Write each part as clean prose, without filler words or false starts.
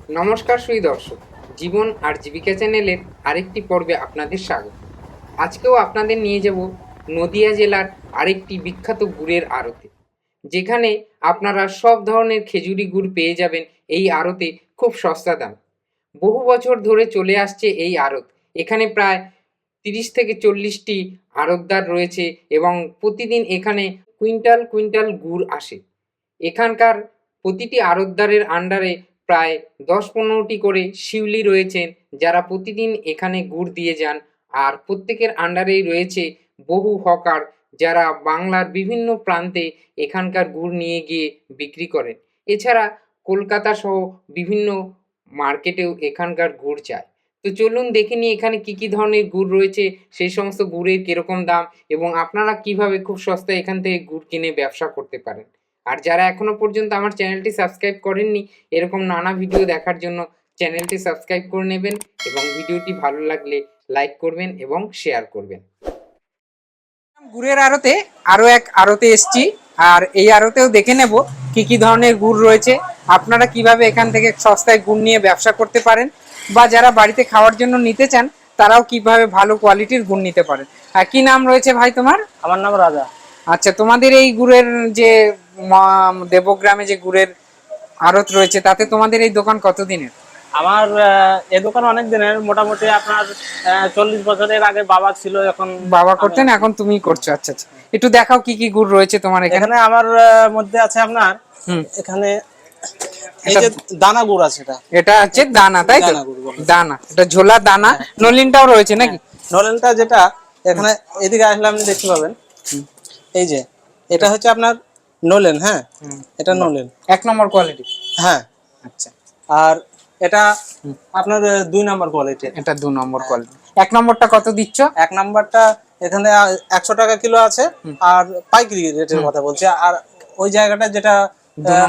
নমস্কার সুধী দর্শক, জীবন আর জীবিকা চ্যানেলের আরেকটি পর্বে আপনাদের স্বাগত। আজকেও আপনাদের নিয়ে যাব নদিয়া জেলার আরেকটি বিখ্যাত গুড়ের আড়তে, যেখানে আপনারা সব ধরনের খেজুরি গুড় পেয়ে যাবেন এই আড়তে খুব সস্তা দাম। বহু বছর ধরে চলে আসছে এই আড়ত। এখানে প্রায় 30 থেকে 40টি আড়তদার রয়েছে এবং প্রতিদিন এখানে কুইন্টাল কুইন্টাল গুড় আসে। এখানকার প্রতিটি আড়তদারের আন্ডারে প্রায় 10-15টি করে শিউলি রয়েছেন, যারা প্রতিদিন এখানে গুড় দিয়ে যান। আর প্রত্যেকের আন্ডারেই রয়েছে বহু হকার, যারা বাংলার বিভিন্ন প্রান্তে এখানকার গুড় নিয়ে গিয়ে বিক্রি করেন। এছাড়া কলকাতা সহ বিভিন্ন মার্কেটেও এখানকার গুড় যায়। তো চলুন দেখে নিই এখানে কি কি ধরনের গুড় রয়েছে, সেই সমস্ত গুড়ের কিরকম দাম এবং আপনারা কিভাবে খুব সস্তায় এখান থেকে গুড় কিনে ব্যবসা করতে পারেন। আর যারা এখনো পর্যন্ত আমার চ্যানেলটি সাবস্ক্রাইব করেননি, এরকম নানা ভিডিও দেখার জন্য চ্যানেলটি সাবস্ক্রাইব করে নেবেন এবং ভিডিওটি ভালো লাগলে লাইক করবেন এবং শেয়ার করবেন। গুড়ের আড়তে আরো এক আড়তে এসছি, আর এই আড়তেও দেখে নেব কি কি ধরনের গুড় রয়েছে, আপনারা কিভাবে এখান থেকে সস্তায় গুড় নিয়ে ব্যবসা করতে পারেন, বা যারা বাড়িতে খাওয়ার জন্য নিতে চান তারাও কিভাবে ভালো কোয়ালিটির গুড় নিতে পারেন। আর কি নাম রয়েছে ভাই তোমার? আমার নাম রাজা। আচ্ছা, তোমাদের এই গুড়ের যে দেবগ্রামে যে গুড়ের আড়ত রয়েছে, তাতে তোমাদের এই দোকান কতদিনের? আমার এই দোকান অনেক দিনের, মোটামুটি আপনার 40 বছরের আগে বাবা ছিল, এখন বাবা করতেন, এখন তুমি করছো। আচ্ছা আচ্ছা, একটু দেখাও কি কি গুড় রয়েছে তোমার এখানে। এখানে আমার মধ্যে আছে আপনার এখানে এই যে দানা গুড় আছে, এটা হচ্ছে দানা, তাই তো? দানা, এটা ঝোলা দানা। নলিনটাও রয়েছে নাকি? নলেনটা যেটা এখানে এদিকে আসলে আপনি দেখতে পাবেন, এই যে এটা হচ্ছে আপনার নলেন। হ্যাঁ, এটা নলেন 1 নম্বর কোয়ালিটি। হ্যাঁ, আচ্ছা। আর এটা আপনার 2 নম্বর কোয়ালিটি। এটা 2 নম্বর কোয়ালিটি। 1 নম্বরটা কত দিচ্ছ? 1 নম্বরটা এখানে 100 টাকা কিলো আছে, আর পাইকারি রেটের কথা বলছি। আর ওই জায়গাটা যেটা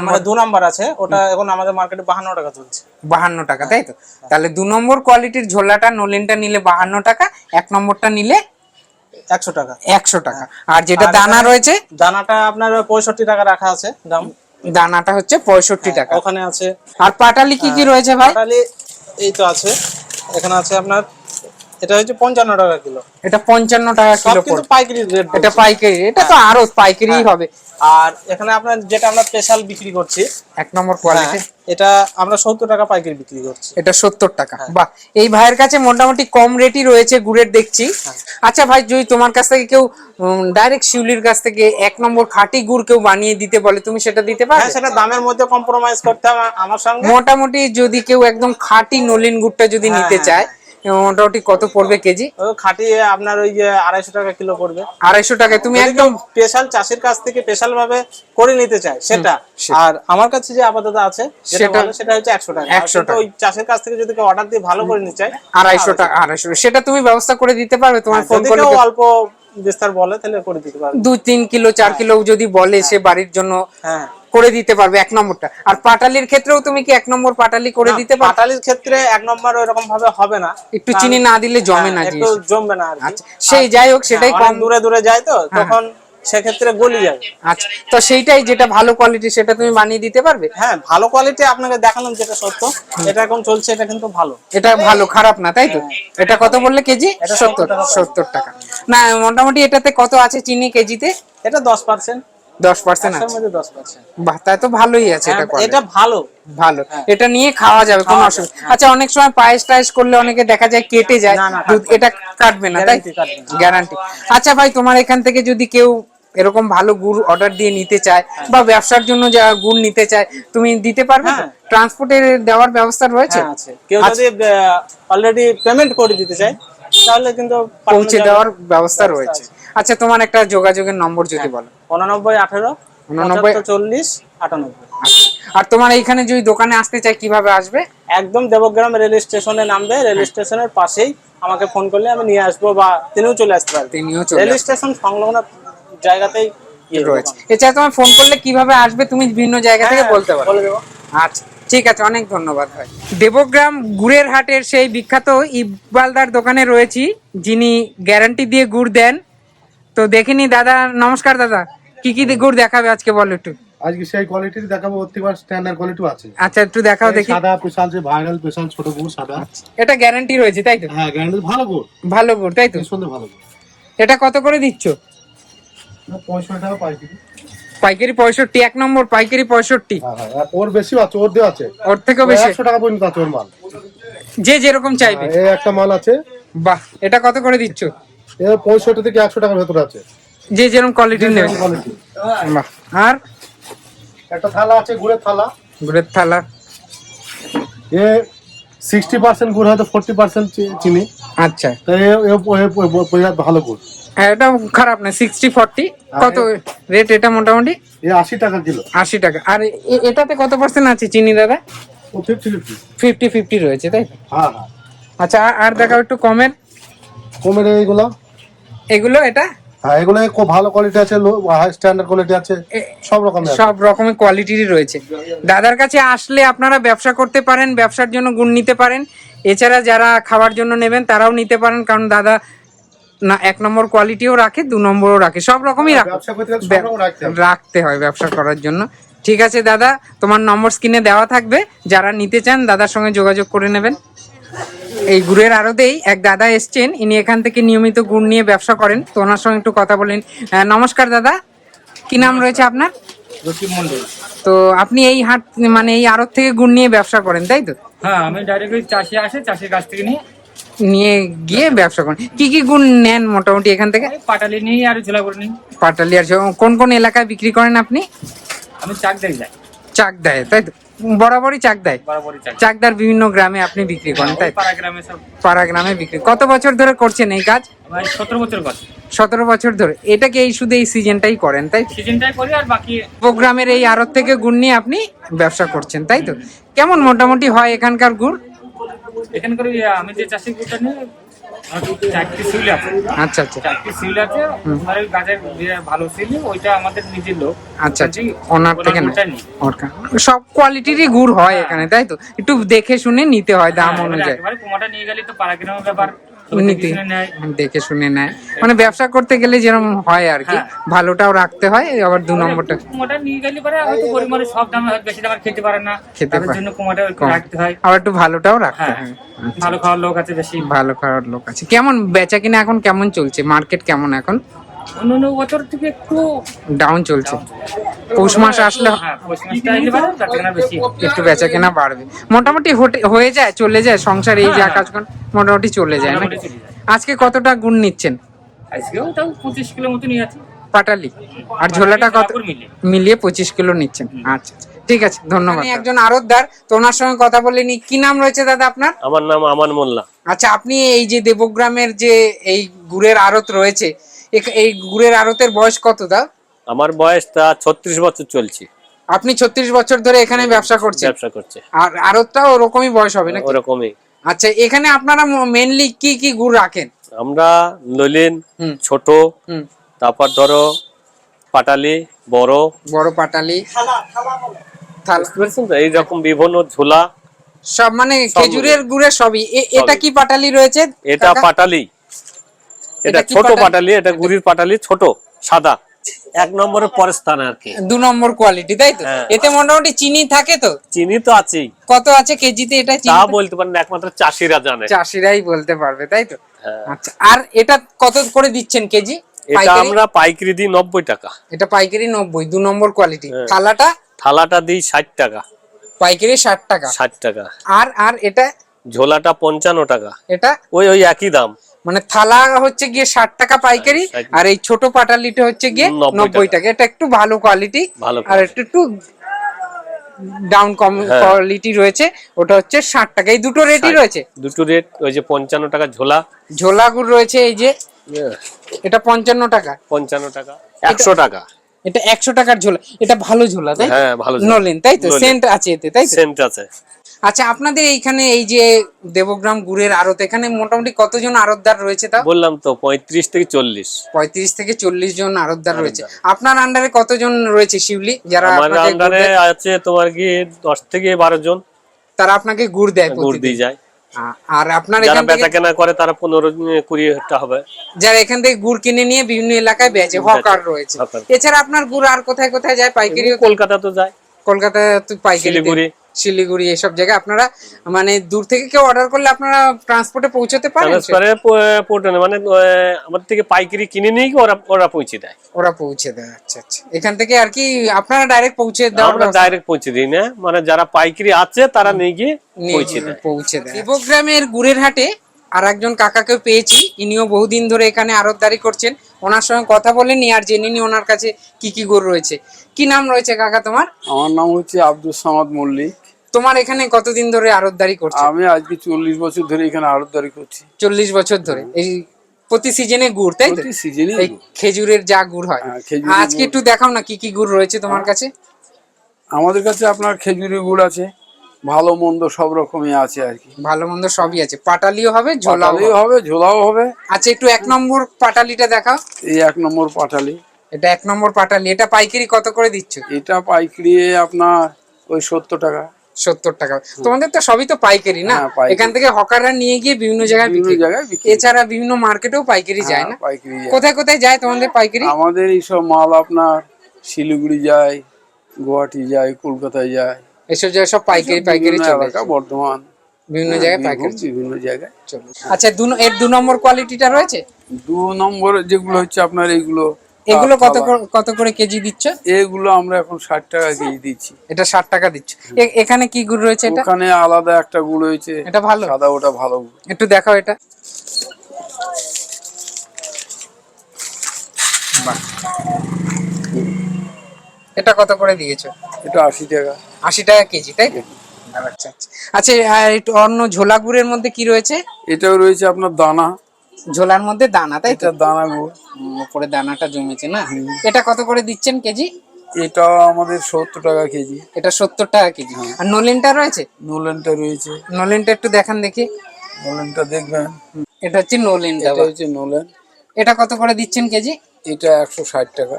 মানে 2 নম্বর আছে, ওটা এখন আমাদের মার্কেটে 52 টাকা চলছে। 52 টাকা, তাই তো? তাহলে 2 নম্বর কোয়ালিটির ঝোলাটা নলেনটা নিলে 52 টাকা, 1 নম্বরটা নিলে 100 টাকা। 100 টাকা। আর যেটা দানা রয়েছে, দানাটা আপনার 65 টাকা রাখা আছে দাম। দানাটা হচ্ছে 65 টাকা। ওখানে আছে। আর পাটালি কি কি রয়েছে ভাই? পাটালি এই তো আছে, এখানে আছে আপনার, এটা হচ্ছে 55 টাকা কিলো। এটা 55 টাকা কিলো কিন্তু পাইকারি রেট। এটা পাইকারি, এটা তো আরো পাইকারি হবে। আর এখানে আপনার যেটা আমরা স্পেশাল বিক্রি করছি 1 নম্বর কোয়ালিটি, এটা আমরা 70 টাকা পাইকারি বিক্রি করছি। এটা 70 টাকা। বাহ, এই ভাইয়ের কাছে মোটামুটি কম রেটই রয়েছে গুড়ের দেখছি। আচ্ছা ভাই, যদি তোমার কাছ থেকে কেউ ডাইরেক্ট শিউলির কাছ থেকে 1 নম্বর খাঁটি গুড় কেউ বানিয়ে দিতে বলে, তুমি সেটা দিতে পারবে? হ্যাঁ, সেটা দামের মধ্যে কম্প্রোমাইজ করতে হবে আমার সঙ্গে। মোটামুটি যদি কেউ একদম খাঁটি নলিন গুড়টা যদি নিতে চায়, মোটামুটি কত পড়বে কেজি? খাঁটি আপনার ওই যে 250 টাকা কিলো পড়বে। 250 টাকায় তুমি একদম স্পেশাল চাষির কাছ থেকে স্পেশাল ভাবে করে নিতে চায় সেটা। আর আমার কাছে যে আপাতত আছে সেটা হচ্ছে 100 টাকা। 100 টাকা। ওই চাষির কাছ থেকে যদি কেউ অর্ডার দিয়ে ভালো করে নিতে চায় 250 টাকা। 250, সেটা তুমি ব্যবস্থা করে দিতে পারবে? তোমার ফোন করলে অল্প বিস্তার বলে তাহলে করে দিতে পারবে। 2-3 কিলো 4 কিলো যদি বলে সে বাড়ির জন্য, হ্যাঁ, করে দিতে পারবে 1 নম্বরটা। আর পাটালির ক্ষেত্রেও তুমি কি 1 নম্বর পাটালি করে দিতে পারবে? পাটালির ক্ষেত্রে 1 নম্বর ওইরকম ভাবে হবে না, একটু চিনি না দিলে জমে না, একটু জমবে না আর কি। আচ্ছা, সেই যাই হোক, সেটাই কম দূরে দূরে যায় তো, তখন সেক্ষেত্রে গলি যাবে। আচ্ছা, তো সেইটাই যেটা ভালো কোয়ালিটি সেটা তুমি বানিয়ে দিতে পারবে? হ্যাঁ, ভালো কোয়ালিটি আপনাকে দেখালাম যেটা সত্য, এটা এখন চলছে, এটা কিন্তু ভালো। এটা ভালো, খারাপ না, তাই তো? এটা কত বললে কেজি? 70 টাকা। না, মোটামুটি এটাতে কত আছে চিনি কেজিতে? এটা 10%। 10% আছে? 10%। বাহ, তাই তো ভালোই আছে। এটা ভালো ভালো, এটা নিয়ে খাওয়া যাবে, কোনো অসুবিধা। আচ্ছা, অনেক সময় পায়েস টায়েস করলে অনেকে দেখা যায় কেটে যায়, এটা কাটবে না, তাই? গ্যারান্টি। আচ্ছা ভাই, তোমার এখান থেকে যদি কেউ এরকম ভালো গুড় অর্ডার দিয়ে নিতে চায় বা ব্যবসার জন্য যা গুড় নিতে চায়, তুমি দিতে পারবে? ট্রান্সপোর্টের দেওয়ার ব্যবস্থা রয়েছে? আছে। কেউ যদি অলরেডি পেমেন্ট করে দিতে চায় তাহলে কিন্তু পৌঁছে দেওয়ার ব্যবস্থা রয়েছে। আচ্ছা, তোমার একটা যোগাযোগের নম্বর যদি বলো। 89 18 89 40 98। আর তোমার এইখানে যদি দোকানে আসতে চাই কিভাবে আসবে? একদম দেবগ্রাম রেল স্টেশনে নামবে, রেল স্টেশনের পাশেই আমাকে ফোন করলে আমি নিয়ে আসবো, বা তিনিও চলে আসতে পারবেন। রেল স্টেশন সংলগ্ন জায়গাতেই রয়েছে। এছাড়া তোমার ফোন করলে কিভাবে আসবে তুমি বিভিন্ন জায়গা থেকে বলতে পারো? বলে দেবো। আচ্ছা, ঠিক আছে, অনেক ধন্যবাদ ভাই। দেবগ্রাম গুড়ের হাটের সেই বিখ্যাত ইকবালদার দোকানে রয়েছি, যিনি গ্যারান্টি দিয়ে গুড় দেন। তো দেখিনি দাদা, নমস্কার দাদা, কি কি গুড় দেখাবে আজকে বলো একটু। আজকে সেই কোয়ালিটির দেখাবো, ওর থেকে স্ট্যান্ডার্ড কোয়ালিটিও আছে। আচ্ছা একটু দেখাও দেখি। সাদা স্পেশাল, যে ভাইরাল স্পেশাল ছোট গুড় সাদা। এটা গ্যারান্টি রয়েছে তাই তো? হ্যাঁ গ্যারান্টি, ভালো গুড়, ভালো গুড় তাই তো? সুন্দর ভালো গুড়। এটা কত করে দিচ্ছ? 65 টাকা পাইকারি। পাইকারি 65, 1 নম্বর পাইকারি 65। হ্যাঁ হ্যাঁ, আর ওর বেশি আছে, ওর দেওয়া আছে, ওর থেকেও বেশি 100 টাকা পর্যন্ত আছে ওর মাল, যে যেরকম চাইবে। এই একটা মাল আছে। বাহ, এটা কত করে দিচ্ছ? এ 65 থেকে 100 টাকার ভেতরে আছে, যে যেরকম কোয়ালিটি নেবে। কোয়ালিটি। বাহ, আর একটা থালা আছে, গুড়ের থালা। গুড়ের থালা এ 60% গুড়, হয়তো 40% চিনি। আচ্ছা, তো ভালো গুড়। হ্যাঁ এটা খারাপ না। 60-40 কত রেট এটা মোটামুটি? এ 80 টাকা কিলো। 80 টাকা। আর এটাতে কত পার্সেন্ট আছে চিনি দাদা? ও 50-50। 50-50 রয়েছে তাই তো? হ্যাঁ হ্যাঁ। আচ্ছা, আর দেখাও একটু কমের। কমের এইগুলো, এগুলো এটা হ্যাঁ এগুলো খুব ভালো কোয়ালিটি আছে, লো হাই স্ট্যান্ডার্ড কোয়ালিটি আছে, সব রকমের আছে। সব রকমের কোয়ালিটিরই রয়েছে। দাদার কাছে আসলে আপনারা ব্যবসা করতে পারেন, ব্যবসার জন্য গুড় নিতে পারেন। এছাড়া যারা খাওয়ার জন্য নেবেন তারাও নিতে পারেন, কারণ দাদা না 1 নম্বর কোয়ালিটিও রাখে, 2 নম্বরও রাখে, সব রকমই ব্যবসা করতে গেলে সব রকম রাখতে হবে। রাখতে হয় ব্যবসা করার জন্য। ঠিক আছে দাদা, তোমার নম্বর স্ক্রিনে দেওয়া থাকবে, যারা নিতে চান দাদার সঙ্গে যোগাযোগ করে নেবেন। এই গুড়ের আড়তেই এক দাদা এসছেন, ইনি এখান থেকে নিয়মিত গুড় নিয়ে ব্যবসা করেন, তো ওনার সঙ্গে একটু কথা বলেন। নমস্কার দাদা, কি নাম রয়েছে আপনার? রকিব মন্ডল। তো আপনি এই হাট মানে এই আড়ত থেকে গুড় নিয়ে ব্যবসা করেন তাই তো? হ্যাঁ, আমি ডাইরেক্ট চাষি আসে, চাষির কাছ থেকে নিয়ে নিয়ে গিয়ে ব্যবসা করেন। কি কি গুড় নেন মোটামুটি এখান থেকে? পাটালি নিই আর ঝোলা করে নিই। পাটালি আর কোন কোন এলাকায় বিক্রি করেন আপনি? আমি চাক দিয়ে যাই, চাক দেয় তাই তো? বরাবরই চাক দেয়? বরাবরই চাক। চাকদার বিভিন্ন গ্রামে আপনি বিক্রি করেন তাই তো? পাড়া গ্রামে সব। পাড়া গ্রামে বিক্রি। কত বছর ধরে করছেন এই কাজ? আমার 17 বছর কাজ। 17 বছর ধরে। এটাকে এই শুধু এই সিজনটাই করেন তাই তো? সিজনটাই করি, আর বাকি প্রোগ্রামের এই আড়ত থেকে গুড় নিয়ে আপনি ব্যবসা করছেন তাই তো? কেমন মোটামুটি হয় এখানকার গুড়? এখানে করে আমি যে চাষি গুড়টা নিই, আমার 4টি সিল আছে। আচ্ছা আচ্ছা 4টি সিল আছে, আমার ওই গাছের যে ভালো সিল, ওইটা আমাদের নিজের লোক। আচ্ছা আচ্ছা, ওনার থেকে না? গুড়টা নিই। সব কোয়ালিটিরই গুড় হয় এখানে তাই তো? একটু দেখে শুনে নিতে হয় দাম হ্যাঁ, এবারে অনুযায়ী। একেবারে কুমাটা নিয়ে গেলে তো পাড়া গ্রামের ব্যাপার, নিতে নেয়। দেখে শুনে নেয়, মানে ব্যবসা করতে গেলে যেরকম হয় আর কি, হ্যাঁ। ভালোটাও রাখতে হয়, আবার 2 নম্বরটা কুমাটা নিয়ে গেলে পরে হয়তো গরিব মানুষ সব দামে বেশি দামে খেতে পারে না, খেতে তাদের পারে। জন্য কুমাটা একটু কম। রাখতে হয়। আবার একটু ভালোটাও রাখতে হ্যাঁ, হয়। ভালো খাওয়ার লোক আছে বেশি। ভালো খাওয়ার লোক আছে। কেমন বেচা কিনা এখন কেমন চলছে? মার্কেট কেমন এখন? অন্য বছর থেকে একটু ডাউন চলছে। পৌষ মাস আসলে হ্যাঁ, পৌষ মাসটা এলে পরে বেচাকেনা বেশি। একটু বেচা কেনা বাড়বে। মোটামুটি হয়ে যায়, চলে যায় সংসার, এই যে হ্যাঁ, কাজ মোটামুটি চলে যায় না? মোটামুটি চলে যায়। আজকে কতটা গুড় নিচ্ছেন? আজকেও তাও 25 কিলো মতো নিয়ে আছি। পাটালি আর ঝোলাটা কত কাপড় মিলে। মিলিয়ে 25 কিলো নিচ্ছেন? আচ্ছা আচ্ছা, ঠিক আছে, ধন্যবাদ। একজন আড়তদার, তো ওনার সঙ্গে কথা বলে নি। কি নাম রয়েছে দাদা আপনার? আমার নাম আমান মোল্লা। আচ্ছা, আপনি এই যে দেবগ্রামের যে এই গুড়ের আড়ত রয়েছে, এই গুড়ের আড়তের বয়স কত দা? আমার বয়স তা 36 বছর চলছে। আপনি 36 বছর ধরে এখানে ব্যবসা করছেন? ব্যবসা করছে। আর আড়তটাও ওরকমই বয়স হবে নাকি? ওরকমই। আচ্ছা, এখানে আপনারা মেইনলি কি কি গুড় রাখেন? আমরা নলিন, হুম। ছোট, হুম। তারপর ধরো পাটালি, বড়, বড় পাটালি, থালা, বুঝতে তো এইরকম বিভিন্ন ঝোলা সব মানে খেজুরের গুড়ের সবই। এটা কি পাটালি রয়েছে? এটা কাকা? পাটালি, এটা এটা কি ছোট পাটালি? পাটালি, এটা গুড়ির পাটালি, ছোট সাদা, 1 নম্বরের পরের স্থানে আর কি। 2 নম্বর কোয়ালিটি তাই তো? হ্যাঁ। এতে মোটামুটি চিনি থাকে তো? চিনি তো আছেই, কত আছে কেজিতে এটা তা চিনি? বলতে পারেন না, একমাত্র চাষিরা জানে। চাষিরাই বলতে পারবে তাই তো? হ্যাঁ। আচ্ছা, আর এটা কত করে দিচ্ছেন কেজি? এটা পাইকারি? আমরা পাইকারি দিই 90 টাকা। এটা পাইকারি 90, 2 নম্বর কোয়ালিটি। হ্যাঁ। থালাটা? থালাটা দিই 60 টাকা। পাইকারি 60 টাকা। 60 টাকা। আর এটা? ঝোলাটা 55 টাকা। এটা ওই একই দাম। মানে থালা হচ্ছে গিয়ে 60 টাকা পাইকারি, 60 আর এই ছোট পাটালিটা হচ্ছে গিয়ে 90 টাকা। এটা একটু ভালো কোয়ালিটি, ভালো আর একটু ডাউন কম কোয়ালিটি রয়েছে, ওটা হচ্ছে 60 টাকা। এই দুটো রেটই রয়েছে? দুটো রেট। ওই যে 55 টাকা ঝোলা। ঝোলা গুড় রয়েছে এই যে, এটা 55 টাকা। 55 টাকা। 100 টাকা। এটা 100 টাকার ঝোলা। এটা ভালো ঝোলা তাই? হ্যাঁ, ভালো ঝোলা। নলেন তাই তো? নলেন। সেন্ট আছে এতে তাই তো? সেন্ট আছে। আচ্ছা, আপনাদের এইখানে এই যে দেবগ্রাম গুড়ের আড়ত, এখানে মোটামুটি কতজন আড়তদার রয়েছে তা? বললাম তো 35 থেকে 40। 35 থেকে 40 জন আড়তদার রয়েছে। আপনার আন্ডারে কতজন রয়েছে শিউলি, যারা আমার আপনাকে গুড় আন্ডারে দেয়? আছে তোমার কি 10 থেকে 12 জন। তারা আপনাকে গুড় দেয় গুড় প্রতিদিন? দিয়ে যায়। আর আপনার যারা এখান থেকে বেচা কেনা করে তারা 15-20 হবে। যারা এখান থেকে গুড় কিনে নিয়ে বিভিন্ন এলাকায় বেচে, হকার রয়েছে। হকার। এছাড়া আপনার গুড় আর কোথায় কোথায় যায় পাইকারি? কলকাতা তো যায়, কলকাতা তো পাইকারি, শিলিগুড়ি। শিলিগুড়ি এসব জায়গায় আপনারা মানে দূর থেকে কেউ অর্ডার করলে আপনারা ট্রান্সপোর্টে পৌঁছাতে পারেন? ট্রান্সফারে পোর্টালে মানে আমাদের থেকে পাইকারি কিনে নিয়ে গিয়ে ওরা পৌঁছে দেয়। ওরা পৌঁছে দেয়, আচ্ছা আচ্ছা। এখান থেকে আর কি আপনারা ডাইরেক্ট পৌঁছে দেওয়ার আমরা ডাইরেক্ট পৌঁছে দিই না, মানে যারা পাইকারি আছে তারা নিয়ে গিয়ে পৌঁছে দেয়। দেবগ্রামের গুড়ের হাটে আর একজন কাকাকে পেয়েছি, ইনিও বহুদিন ধরে এখানে আড়তদারি করছেন। ওনার সঙ্গে কথা বলে নি আর জেনে নি ওনার কাছে কি কি গুড় রয়েছে। কি নাম রয়েছে কাকা তোমার? আমার নাম হচ্ছে আব্দুল সামাদ মল্লিক। তোমার এখানে কতদিন ধরে আড়তদারি করছো? আমি আজকে 40 বছর ধরে এখানে আড়তদারি করছি। 40 বছর ধরে। এই প্রতি সিজনে গুড়, তাই তো? প্রতি সিজনে এই খেজুরের যা গুড় হয়। খেজুরের আজকে একটু দেখাও না কি কি গুড় রয়েছে তোমার কাছে। আমাদের কাছে আপনার খেজুরি গুড় আছে, ভালো মন্দ সব রকমই আছে আর কি। ভালো মন্দ সবই আছে, পাটালিও হবে, ঝোলাও পাটালিও হবে, ঝোলাও হবে। আচ্ছা, একটু 1 নম্বর পাটালিটা দেখাও। এই 1 নম্বর পাটালি, এটা 1 নম্বর পাটালি। এটা পাইকারি কত করে দিচ্ছ? এটা পাইকারি আপনার ওই 70 টাকা। 70 টাকা। তোমাদের তো সবই তো পাইকারি না? হ্যাঁ, পাইকারি। এখান থেকে হকাররা নিয়ে গিয়ে বিভিন্ন জায়গায় বিভিন্ন বিক্রি করে। জায়গায় বিক্রি। এছাড়া বিভিন্ন মার্কেটেও পাইকারি যায় না? পাইকারি যায়। কোথায় কোথায় যায় তোমাদের পাইকারি? আমাদের এইসব মাল আপনার শিলিগুড়ি যায়, গুয়াহাটি যায়, কলকাতায় যায়, এসব জায়গায় সব পাইকারি পাইকারি বিভিন্ন চলে এলাকা, যায়। বর্ধমান, বিভিন্ন জায়গায় বীরভূম, পাইকারি বিভিন্ন জায়গায় চলে। আচ্ছা, এর 2 নম্বর কোয়ালিটিটা রয়েছে? 2 নম্বর যেগুলো হচ্ছে আপনার এইগুলো এগুলো কত করে কেজি দিচ্ছ? এগুলো আমরা এখন 60 টাকা কেজি দিচ্ছি। এটা 60 টাকা দিচ্ছ। এখানে কি গুড় রয়েছে এটা? ওখানে আলাদা একটা গুড় হয়েছে, এটা ভালো? সাদা, ওটা ভালো গুড়। একটু দেখাও এটা। বাহ। এটা কত করে দিয়েছো? এটা 80 টাকা। 80 টাকা কেজি, তাই তো? আচ্ছা আচ্ছা। আচ্ছা, আর একটু অন্য ঝোলা গুড়ের মধ্যে কি রয়েছে? এটাও রয়েছে আপনার দানা, ঝোলার মধ্যে দানা, তাই তো? এটা দানা গুড়। উপরে দানাটা জমেছে না? এটা কত করে দিচ্ছেন কেজি? এটা আমাদের 70 টাকা কেজি। এটা 70 টাকা কেজি। আর নলেনটা রয়েছে? নোলেনটা রয়েছে, নলেনটা একটু দেখান দেখি। নোলেনটা দেখবেন। এটা হচ্ছে নলেনটা। এটা হচ্ছে নোলেন। এটা কত করে দিচ্ছেন কেজি? এটা 160 টাকা।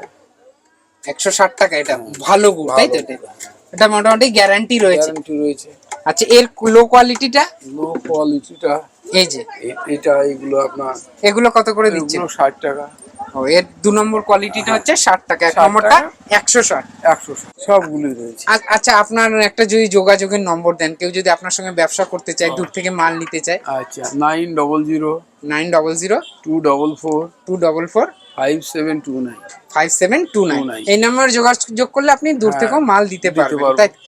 160 টাকা। এটা ভালো গুড়, তাই তো? এটা মোটামুটি গ্যারান্টি রয়েছে। গ্যারান্টি রয়েছে। আচ্ছা, এর লো কোয়ালিটিটা? লো কোয়ালিটিটা এই যে এটা, এগুলো আপনার এগুলো কত করে দিচ্ছেন? এগুলো 60 টাকা। ও, এর 2 নম্বর কোয়ালিটিটা হচ্ছে 60 টাকা, 1 60 নম্বরটা টাকা। 160। 160 সবগুলোই রয়েছে। আচ্ছা, আপনার একটা যদি যোগাযোগের নম্বর দেন, কেউ যদি আপনার সঙ্গে ব্যবসা করতে চায়, দূর থেকে মাল নিতে চায়? আচ্ছা, 900 900 244 244 5729। 5729। এই নম্বরে যোগাযোগ করলে আপনি দূর থেকেও মাল দিতে পারবেন, তাই?